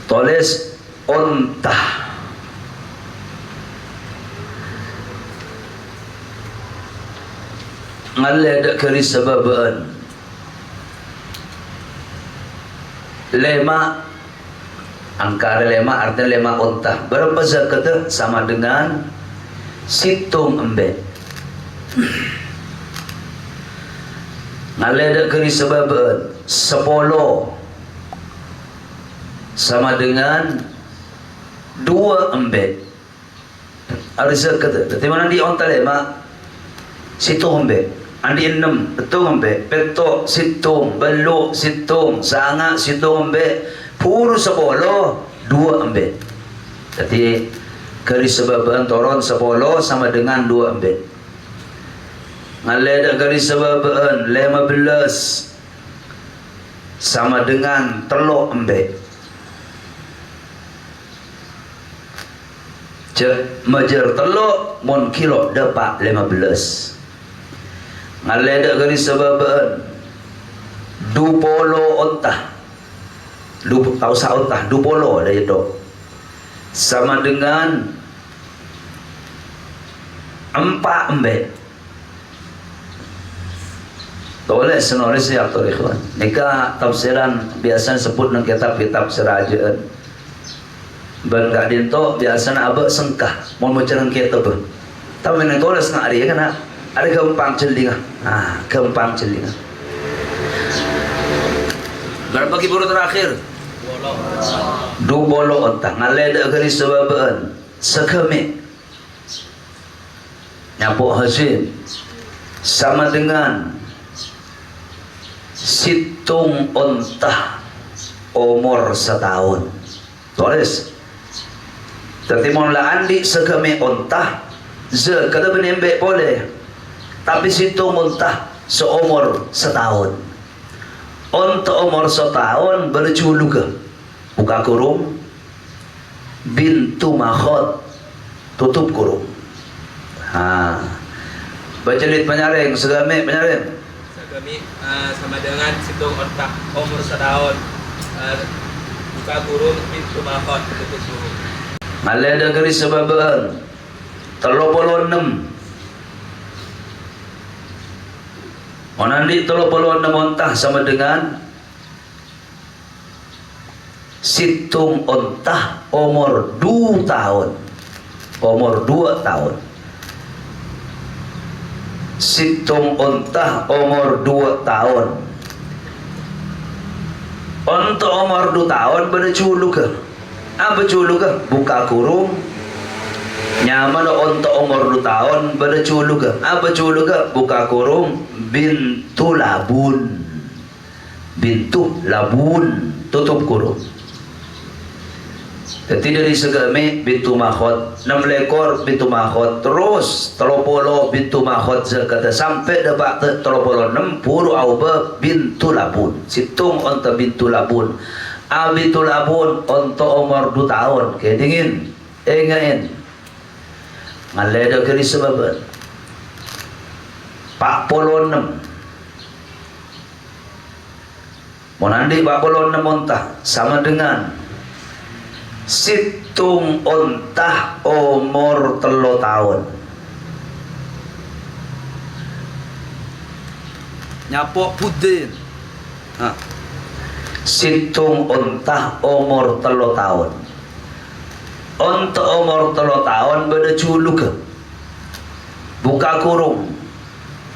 Tulis unta. Ngaledak kari sebabaan lema, angkara lema artinya lema unta. Berapa zakatnya? Sama dengan situng embe. Ngaledak kari sebabaan 10 sama dengan 2 embe. Ada zakat. Tapi mana di unta lema situng embe. Andi 6 betul embe, petok situng, beluk situng, sanga situng embe, puru 10 2 embe. Jadi garis sebabaan toron 10 sama dengan 2 embe. Ngaledak garis sebabaan 15 sama dengan 3 embe. Majer teluk mon kilo dapat 15. Ngaledak garis sebabaan 20 unta. Kau sa unta 20 dah itu. Sama dengan 4 embe. Tulis senulis ya ikhwan. Nika tafsiran biasa sebut nang kitab-kitab serajaan. Ben gak dinto biasana abek sengkah mau mencerang kitab. Tapi nek tulis nak ari kan ada gempang celinga. Gempang celinga. Berapa kiburu terakhir? 20 unta. Ngaledak garis sebabaan sekemik nyapuk hasil sama dengan situng unta umur 1 tahun. Tulis. Tapi mula andi sekemik unta kata penembek boleh. Tapi situ muntah seumur 1 tahun. Untuk umur 1 tahun berjulu ke buka kurung bintu makhot tutup kurung. Bacelit penyaring segami penyaring. Segami sama dengan situ unta umur 1 tahun. Buka kurung bintu makhot tutup kurung. Ngaledak garis sebabaan 36. Monandi 36 unta sama dengan situng unta umur 2 tahun. Umur 2 tahun. Situng unta umur 2 tahun. Untuk umur 2 tahun berjulu ke? Apa julu ke? Buka kurung. Nyaman untuk umur 2 tahun berjulu ke? Apa julu ke? Buka kurung bintu labun. Bintu labun tutup kurung. Jadi dari segami bintu makhot 6 ekor bintu makhot terus 30 bintu makhot zakata sampai dapat 36 puru auba bintu labun. Situng untuk bintu labun. Bintu labun untuk umur 2 tahun. Kayak dingin. Ingain. Ngaledak garis sebabaan 46. Monandi 46 unta sama dengan situng unta umur 3 tahun. Nyapok pudin. Situng unta umur 3 tahun. Untuk umur 3 tahun beda culu ke? Buka kurung.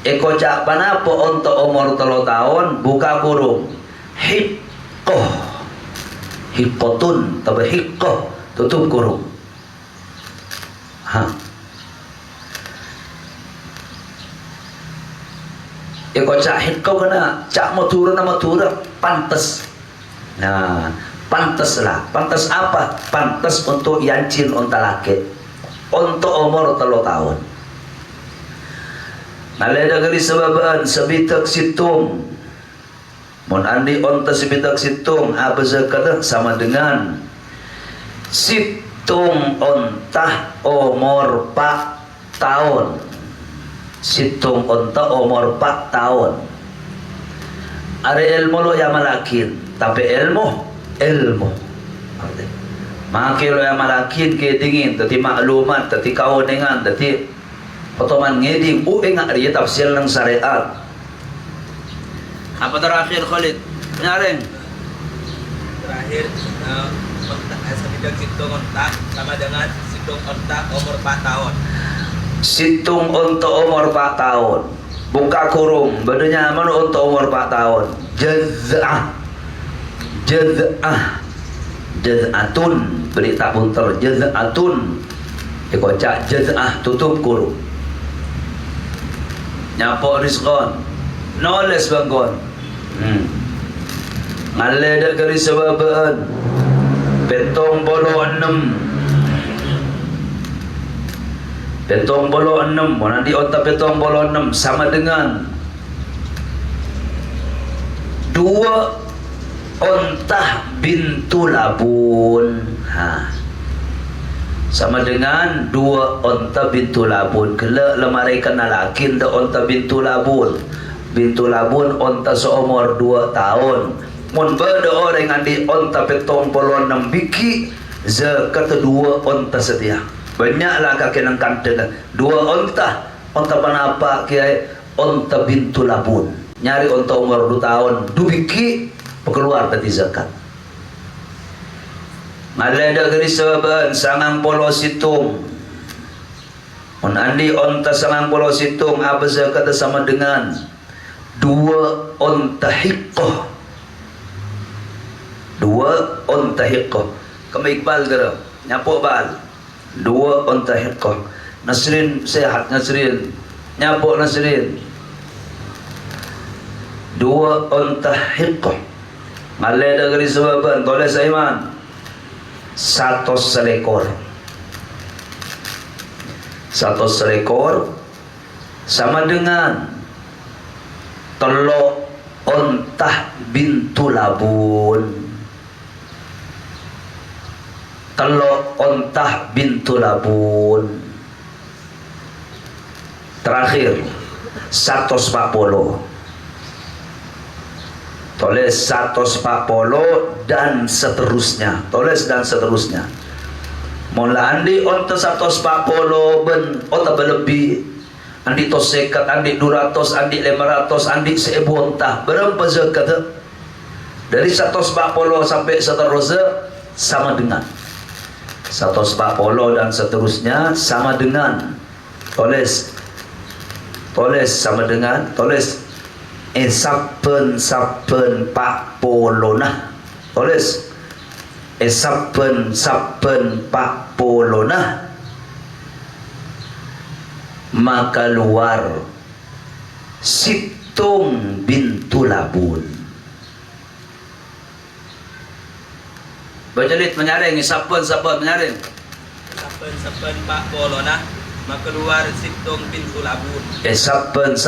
Eko cak panapa untuk umur 3 tahun buka kurung. Hiqqoh. Hiqqotun tapi hiqqoh tutup kurung. Eko cak hiqqoh kena cak motura nama motura pantes. Pantas lah. Pantas apa? Pantas untuk yancin unta laki. Untuk umur 3 tahun. Ngaledak garis sebabaan sebitak situng. Mon andi unta sebitak situng apa zakatnya sama dengan situng unta umur 4 tahun. Situng unta umur 4 tahun. Ada ilmu lo yang malakin, tapi ilmu Maka lo yang malakin ke dingin, tadi maklumat, tadi kau dengan, tadi potongan ngeding, enggak dia tafsir ng syariat. Apa terakhir Khalid? Penyaring. Terakhir sa bidang sitong onta sama dengan sitong onta umur 4 tahun. Situng untuk umur 4 tahun. Buka kurung, badannya mana untuk umur 4 tahun? Jaz'ah. Jaz'atun, beri tak punter. Jaz'atun, dikocak jaz'ah, tutup kurung. Nyapok rizkon, noles bangkon. Ngaledak garis sebabaan, petong bolo 6. Petong bolo 6, nanti otak petong bolo 6 sama dengan 2 ontah bintu labun. Sama dengan 2 onta bintu labun. Kelak lemari kena lakin da onta bintu labun. Bintu labun onta seumur 2 tahun. Mun beda orang andi onta petong polo 6 biki, zakat 2 onta setia. Banyaklah kaki nang kanteng 2 onta. Onta panapa kiai? Onta bintu labun. Nyari onta umur 2 tahun, 2 biki keluar dari zakat. Maleda garis sababan sangang polo situng. Mun andi onta sangang polo situng apa zakat sama dengan 2 onta hiqqah. 2 onta hiqqah. Kamu Iqbal gara, nyapok bal. 2 onta hiqqah. Nasrin sehat Nasrin. Nyapok Nasrin. 2 onta hiqqah. Maleda garis sababan tulis Aiman. 1 selekor. 1 selekor sama dengan 3 ontah bintu labun. 3 ontah bintu labun. Terakhir 140. Tulis 140 dan seterusnya. Tulis dan seterusnya. Mula andi onta 140 ben onta berlebih. Andi tos sekat, andi 200, andi 500, andi 1000 onta. Berapa zakat? Dari 140 sampai seterusnya sama dengan 140 dan seterusnya sama dengan. Tulis sama dengan. Tulis saben 40 nah. Tulis saben 40 nah. Maka luar situng bintu labun. Baca lid menyaring saben menyaring. Saben 40 nah. Maka keluar situng bintu labun. Saben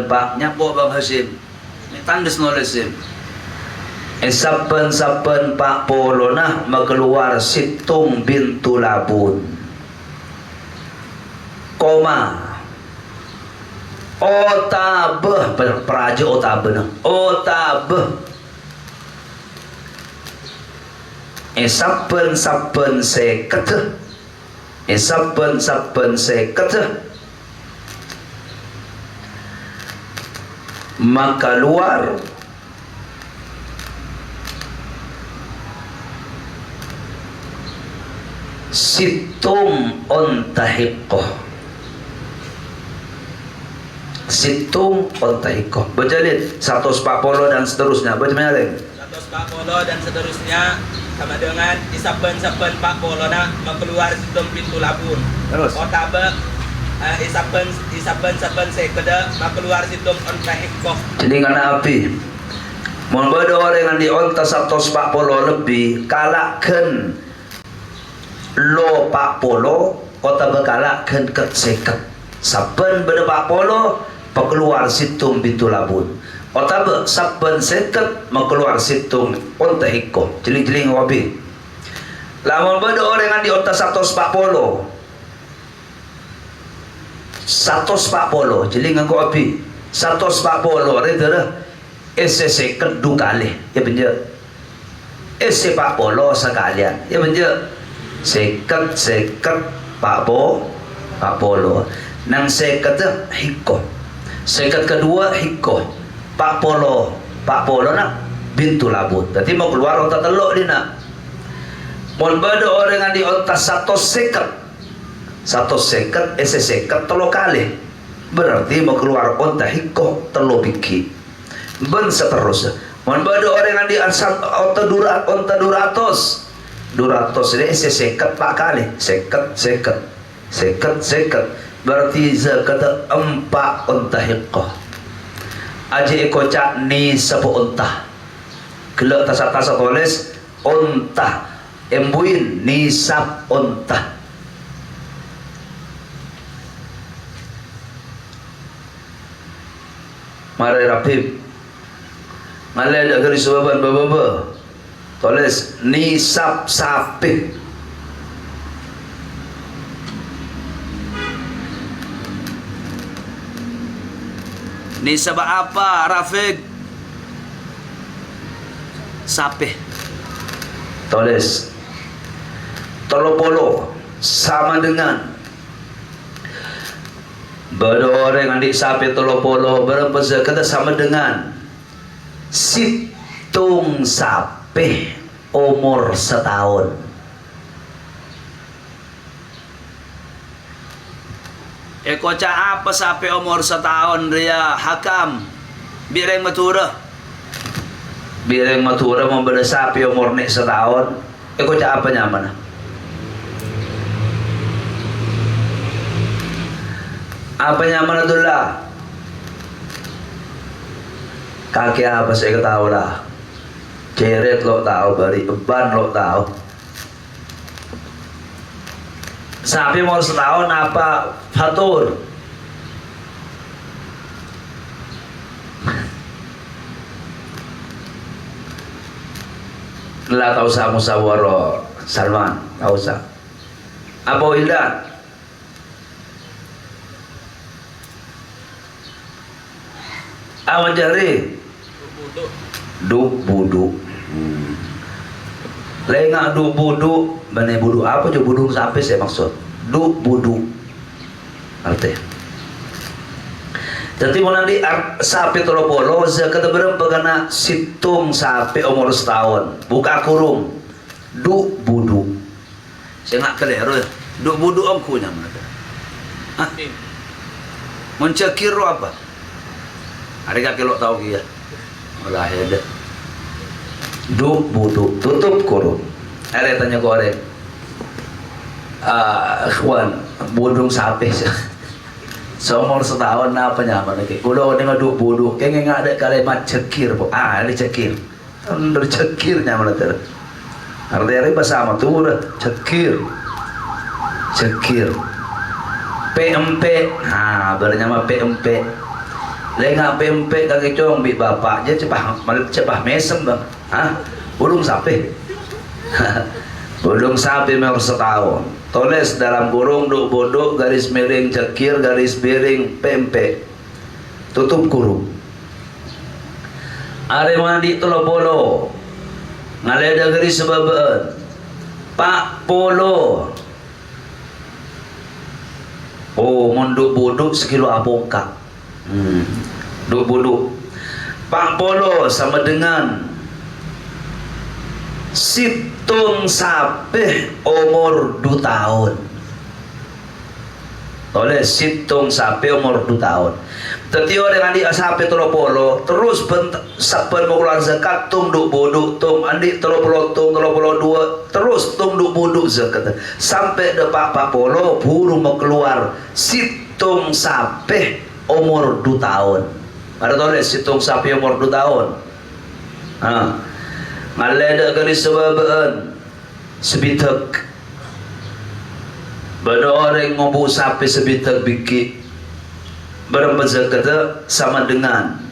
pak nyapo Bang Hasim. Ini tandes nulis sim. Saben 40 nah keluar situng bintu labun. Koma. Otabeh peraja otabeh nah. Otabeh. Saben seket. Saben seket. Maka luar situng ontahiqoh. Situng ontahiqoh. Baca lihat 140 dan seterusnya. Baca menyaleng 140 dan seterusnya sama dengan isaben 40 nah keluar situng pintu labun. Terus. Otabe isaben sekeda keluar situng ontahiqoh. Jadi ngana api. Mun beda orang yang di onta 140 lebih kalakkan lo 40 kota bekalakkan ke seket. Saben beda 40 keluar situng pintu labun. Otabe saben seket keluar situng ontahiqoh. Jeling-jeling wabi. Lamun beda orang yang di onta 140 jeling nganggo api 140 reda SSC kedua kali ya bener sepak bola sekalian. Ya betul. Seket pak polo. Nang seket hiko. Seket kedua hiko. Pak polo nak bintu labut. Jadi mau keluar otak teluk dia nak. Mau beda orang yang di otak satu seket seket telo kali. Berarti mau keluar otak hiko telo biki. Ben seterusnya. Mau beda orang yang di otak duratos ini seket pak kali. Seket. Berarti zakat empat otak hiko. Aji kocak ni sepo unta. Gelak tasa tulis unta. Embuin nisab unta. Mari rapim. Malai dak garis baban baba. Tulis nisab sapi. Nisab apa Rafiq? Sapi. Tulis 30 sama dengan beroreng adik sapi 30 berapa kata sama dengan situng sapi umur setahun. Kocak apa sapi umur setahun dia hakam bireng matura membeli sapi umur nek setahun. Kocak apa nyaman? Apa nyaman itulah? Kaki apa saya tahu lah. Ceret lo tahu, bari ban lo tahu. Sapi umur setahun apa? Fatur. Lah tahu usah musawaro Salman, tahu usah. Apa Wildan? Awan jari. Duk buduk. Lengak duk buduk, bane buduk apa je buduk sampai saya maksud. Duk buduk. Arti. Jadi mau nanti sapi tolopolo zakat berapa kena situng sapi umur setahun buka kurung duk budu. Saya nak keliru duk budu angkunya mana? Hah? Mencekir apa? Hari kaki lo tahu dia. Malah ada. Duk budu tutup kurung. Ada tanya goreng. Kawan budung sapi. Seumur setahun apa nyaman lagi? Kulo dengan duk budu, kayak nggak ada kalimat cekir, ini cekir, under cekir nyaman ter. Artinya bahasa sama tuh cekir, PMP, bernama PMP. Lengah PMP kaki cong bi bapak, je cepah mesem bang, belum sapi, belum sapi umur setahun. Tulis dalam kurung duk bodok garis miring cekir garis miring PMP tutup kurung. Are mandi tolo polo ngaleda garis sebabaan pak polo. Oh monduk bodok sekilo apoka. Duk bodok pak polo sama dengan situng sapi umur 2 tahun. Oleh situng sapi umur 2 tahun. Tetapi orang andi sapi 30 terus sapen mengulang zakat tung duk boduk tung andi 30 tung 32 terus tung duk boduk zakat sampai depak 40 buru mau keluar situng sapi umur 2 tahun. Ada tulis situng sapi umur 2 tahun. Malai garis sebabaan sebitak pada orang ngomong sapi sebitak biki berapa zakat sama dengan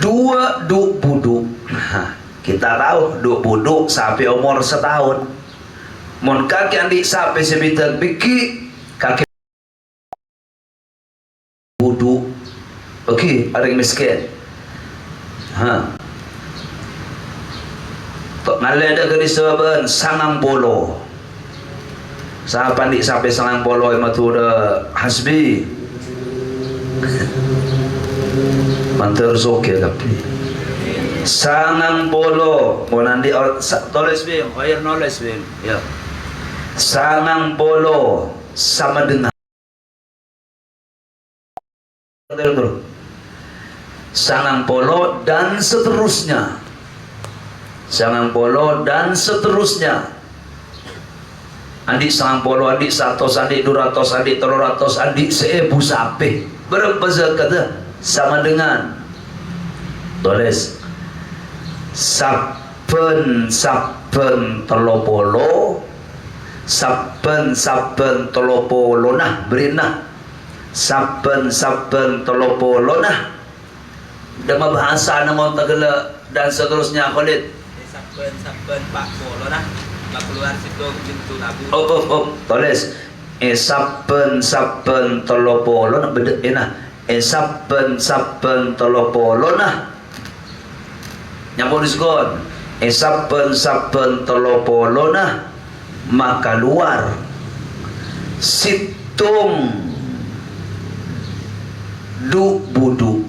2 duk buduk. Kita tahu duk buduk sapi umur setahun. Mon kaki andi sapi sebitak biki kaki buduk. Okey, orang miskin. Ngalai ada ke disebabkan sangang polo. Sa pandik sampai sangang polo matura hasbi. Mantar soke tapi. Sangang polo, mau nanti tulis bim, air nulis bim, ya. Sangang polo sama dengan. Sangang polo dan seterusnya. Sangang polo dan seterusnya. Adik sangang polo, adik 100, adik 200, adik 300, adik 1000 sapi. Berapa kata sama dengan tulis saben telopolo, saben telopolo nah berinah saben telopolo nah. Dama bahasa namun Tagala dan seterusnya Khalid. Saben Pak Polo nah, Pak keluar situ pintu labu. Tulis saben telopolo nah beda nah. Saben telopolo nah. Nyambung diskon. Saben telopolo nah maka luar situng du budu.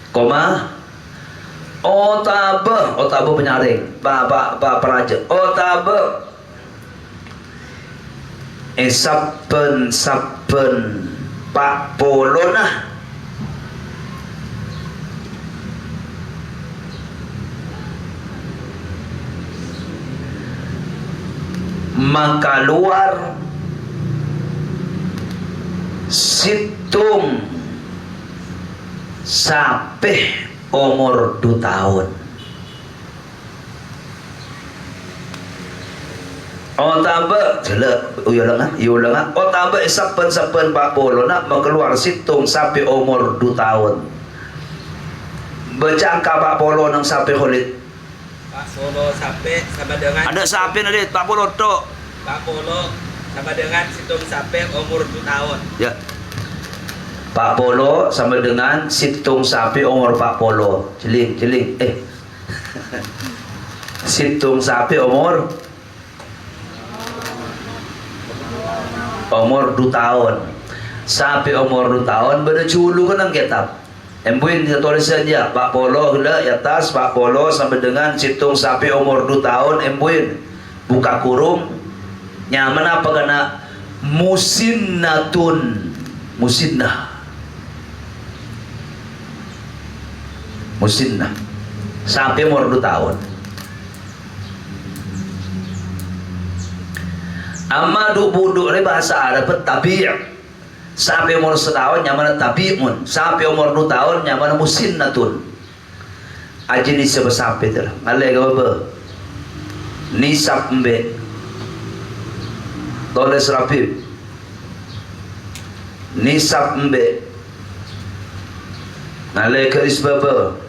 Koma otabe penyaring pak peraja otabe saben pak polo nah maka luar situng sampai umur 2 tahun. Otabe jelek ulang otabe saben pak polo nak keluar situng sampai umur 2 tahun. Berjangka pak polo nang sampai Khalid. Pak Polo sampai sama dengan Ada sapi nanti pak polo tok. Pak Polo sama dengan situng sampai umur 2 tahun. Ya. Pak Polo sama dengan situng sapi umur Pak Polo. Celing. Situng sapi umur 2 tahun. Sapi umur 2 tahun beda culu kan ang kitab. Embuin kita tulis saja Pak Polo gila atas Pak Polo sama dengan situng sapi umur 2 tahun embuin buka kurung nyaman apa kena musinnatun musinnah sampai umur 2 tahun. Amma buduk ni bahasa Arab tabi' sampai umur 1 tahun nyaman tabi'un sampai umur 2 tahun nyaman musinnatun. Aji ni sebab sampai tu ngalai ke apa nisab embe tulis rapib nisab embe ngalai ke isbaba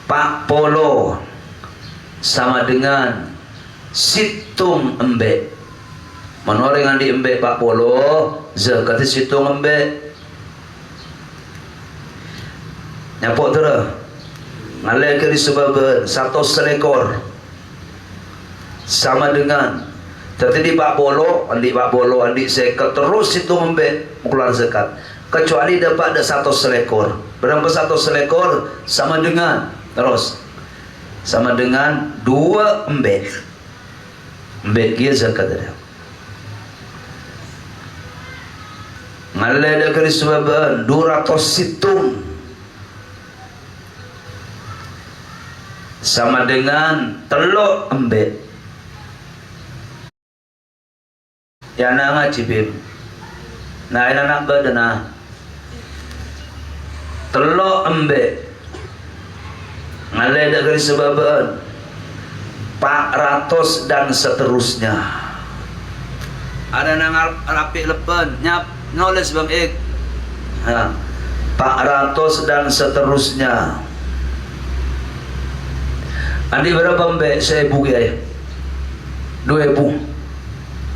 Pak Polo sama dengan situng embe. Menoreng andi embe Pak Polo zakat situng embe. Nyapok tu dah. Ngalai ke disebabkan 1 selekor sama dengan tadi Pak Polo andi zakat terus situng embe keluar zakat. Kecuali dapat ada 1 selekor. Berapa 1 selekor sama dengan terus sama dengan 2 embek. Embek dia zakat ada. Ngalai ada kerisbaban 200 situng sama dengan telok embek. Ya nak cipim. Nah anak badana telok embek. Ngalai ada kerisbaban 400 dan seterusnya. Ada nang rapi lepen nyap nulis bang ik. 400 dan seterusnya. Andi berapa mbak? 1000 ya? 2000.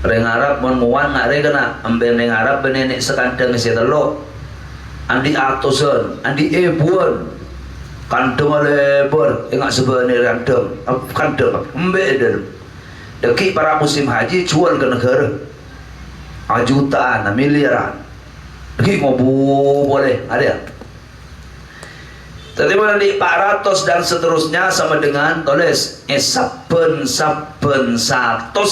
Reng Arab menguan ngare kena ambil Arab benenek sekandang si telok. Andi atusan, andi ebuan. kantong lebar, ingat sebenarnya kantong, embek dalam. Deki para musim haji jual ke negara, jutaan, miliaran. Deki ngobu boleh, ada. Tadi mana di 400 dan seterusnya sama dengan tulis saben satu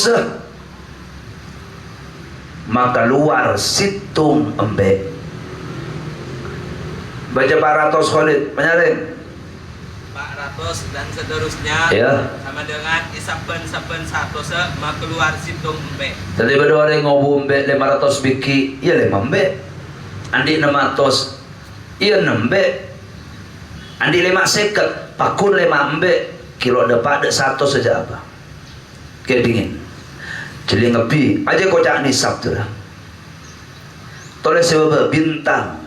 maka luar situng embek. Baca 400 Khalid menyaring 400 dan seterusnya ya. sama dengan isaben satu maka keluar situng embek. Tadi berdua orang ngobu embek 500 biki, iya 5 embek. Andi 600, iya 6 embek. Andi 5 seket, pakun 5 embek. Kilo dapat ada 1 saja apa? Kayak dingin. Jadi ngepi, aja kocak nisab tu lah. Toleh sebab bintang.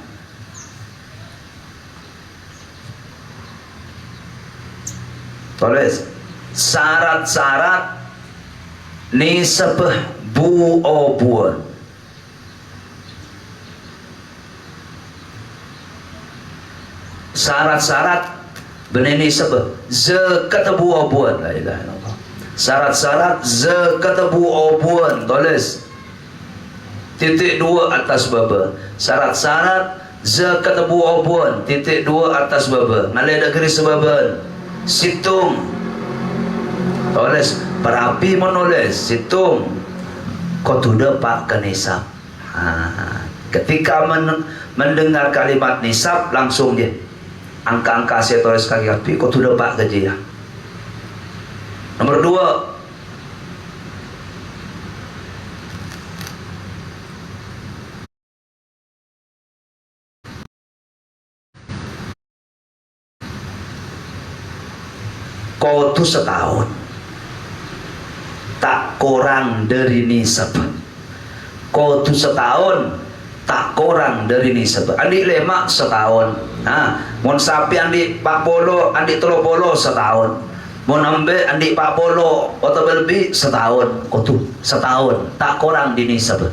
Tulis syarat-syarat nisab buah. Syarat-syarat benih nisab zakat buah. La ilaha illallah. Syarat-syarat zakat buah. Tulis titik 2 atas baba. Syarat-syarat zakat buah. Titik 2 atas baba. Ngalai dak garis baban. Situng tulis perapi menulis situng kau tuh pak ke nisab. Ketika mendengar kalimat nisab langsung dia angka-angka saya tulis kaki api kau tuh pak gaji ya. Nomor 2 kau tu setahun tak kurang dari nisab. Kau tu setahun tak kurang dari nisab. Andi lemak setahun. Mon sapi andi 40, andi 30 setahun. Mon ambe andi 40 atau lebih setahun. Kau tu setahun tak kurang di nisab.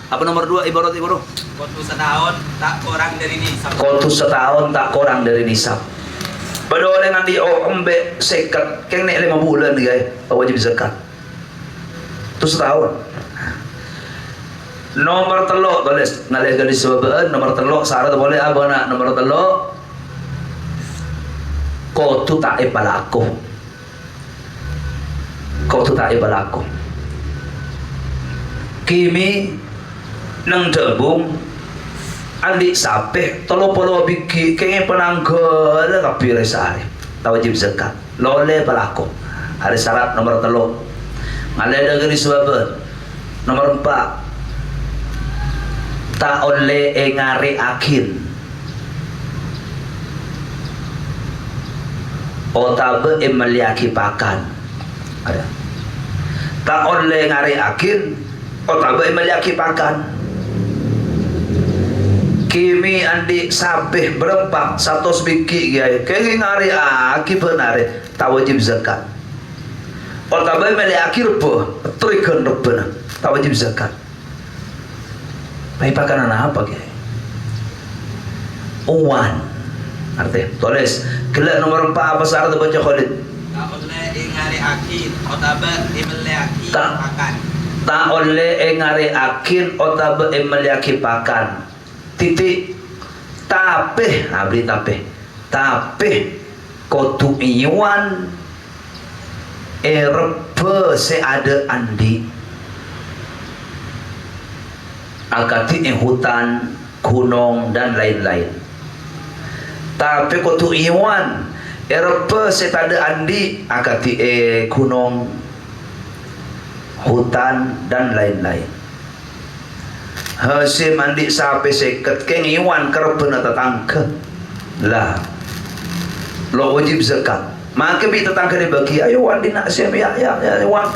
Apa nomor 2 ibarat? Kau tu setahun tak kurang dari nisab. Kau tu setahun tak kurang dari nisab. Pada orang nanti embek sekat keng nek 5 bulan guys wajib zakat. Tu setahun. Nomor telok tulis ngalih garis sebabaan nomor telok syarat boleh apa nak nomor telok kau tu tak balaku. Kau tu tak balaku. Kimi nang jebung andi sapeh tolo polo biki kenge penanggal tapi resari tak wajib zakat lole pelaku. Ada syarat nomor telo ngalai dari sebab nomor 4 tak oleh ngari akin otabe meliaki pakan. Ada tak oleh ngari akin otabe meliaki pakan. Kimi andi sabeh berempat 100 biki gaya kenge ngari aki benare tak wajib zakat. Otabai meli akhir po trikan rebana tak wajib zakat. Pai pakanan apa gaya? Uwan artinya tulis kelak nomor 4 apa syarat baca Khalid? Tak oleh ngari akin otabai meli aki pakan. Tak oleh ngari akin otabai meli aki pakan. Titik tapeh beri tapeh kotu iwan erpe seada andi akati hutan gunung dan lain-lain. Tapi kotu iwan erpe seada andi akati gunung hutan dan lain-lain. Hasim andi sampai seket keng iwan kerbena tetangga lah lo wajib zakat. Maka bi tetangga dibagi ayo andi nak siap ya iwan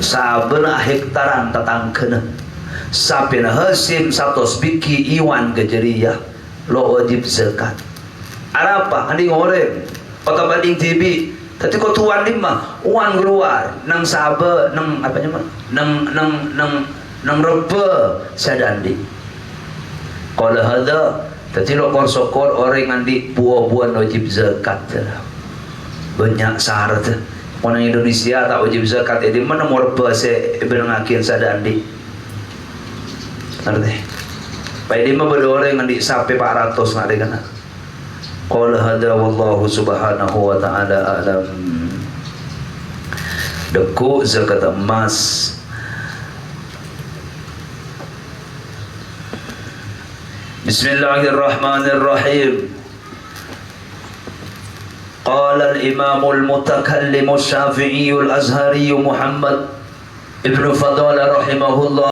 sabena hektaran tetangga sampai hasim 100 biki iwan kejeria lo wajib zakat. Apa andi ngoreng atau banding TV tapi kau tuan lima uang keluar nang sabe nang apa namanya nang reba sadandi. Kalau ada Tadi lokor sokor orang andi buah-buahan wajib zakat. Banyak syarat. Orang Indonesia tak wajib zakat. Jadi mana mau bahasa berngakin sada andi. Ngerti? Pak ini mah orang andi sampai 400 nggak kena. Qala hada wallahu subhanahu wa ta'ala alam. Deku zakat emas. Bismillahirrahmanirrahim. Qala al-imam al-mutakallim al-syafi'i al-azhari Muhammad ibn Fadala rahimahullah